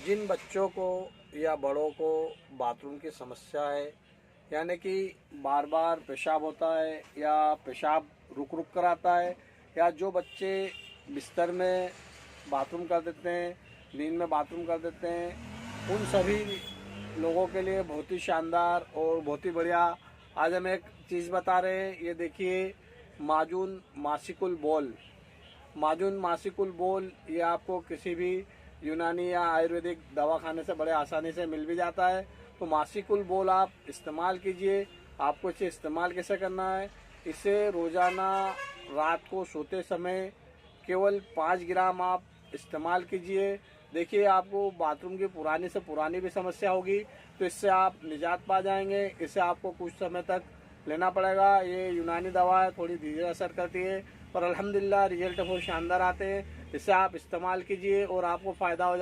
जिन बच्चों को या बड़ों को बाथरूम की समस्या है, यानी कि बार बार पेशाब होता है या पेशाब रुक रुक कर आता है, या जो बच्चे बिस्तर में बाथरूम कर देते हैं, नींद में बाथरूम कर देते हैं, उन सभी लोगों के लिए बहुत ही शानदार और बहुत ही बढ़िया आज हम एक चीज़ बता रहे हैं। ये देखिए, माजून मासिकुल बोल। माजून मासिकुल बोल ये आपको किसी भी यूनानी या आयुर्वेदिक दवाखाने से बड़े आसानी से मिल भी जाता है। तो मासिकुल बोल आप इस्तेमाल कीजिए। आपको इसे इस्तेमाल कैसे करना है, इसे रोज़ाना रात को सोते समय केवल 5 ग्राम आप इस्तेमाल कीजिए। देखिए, आपको बाथरूम की पुरानी से पुरानी भी समस्या होगी तो इससे आप निजात पा जाएंगे। इसे आपको कुछ समय तक लेना पड़ेगा। ये यूनानी दवा है, थोड़ी धीरे असर करती है, पर अल्हम्दुलिल्लाह रिजल्ट बहुत शानदार आते हैं। इसे आप इस्तेमाल कीजिए और आपको फ़ायदा हो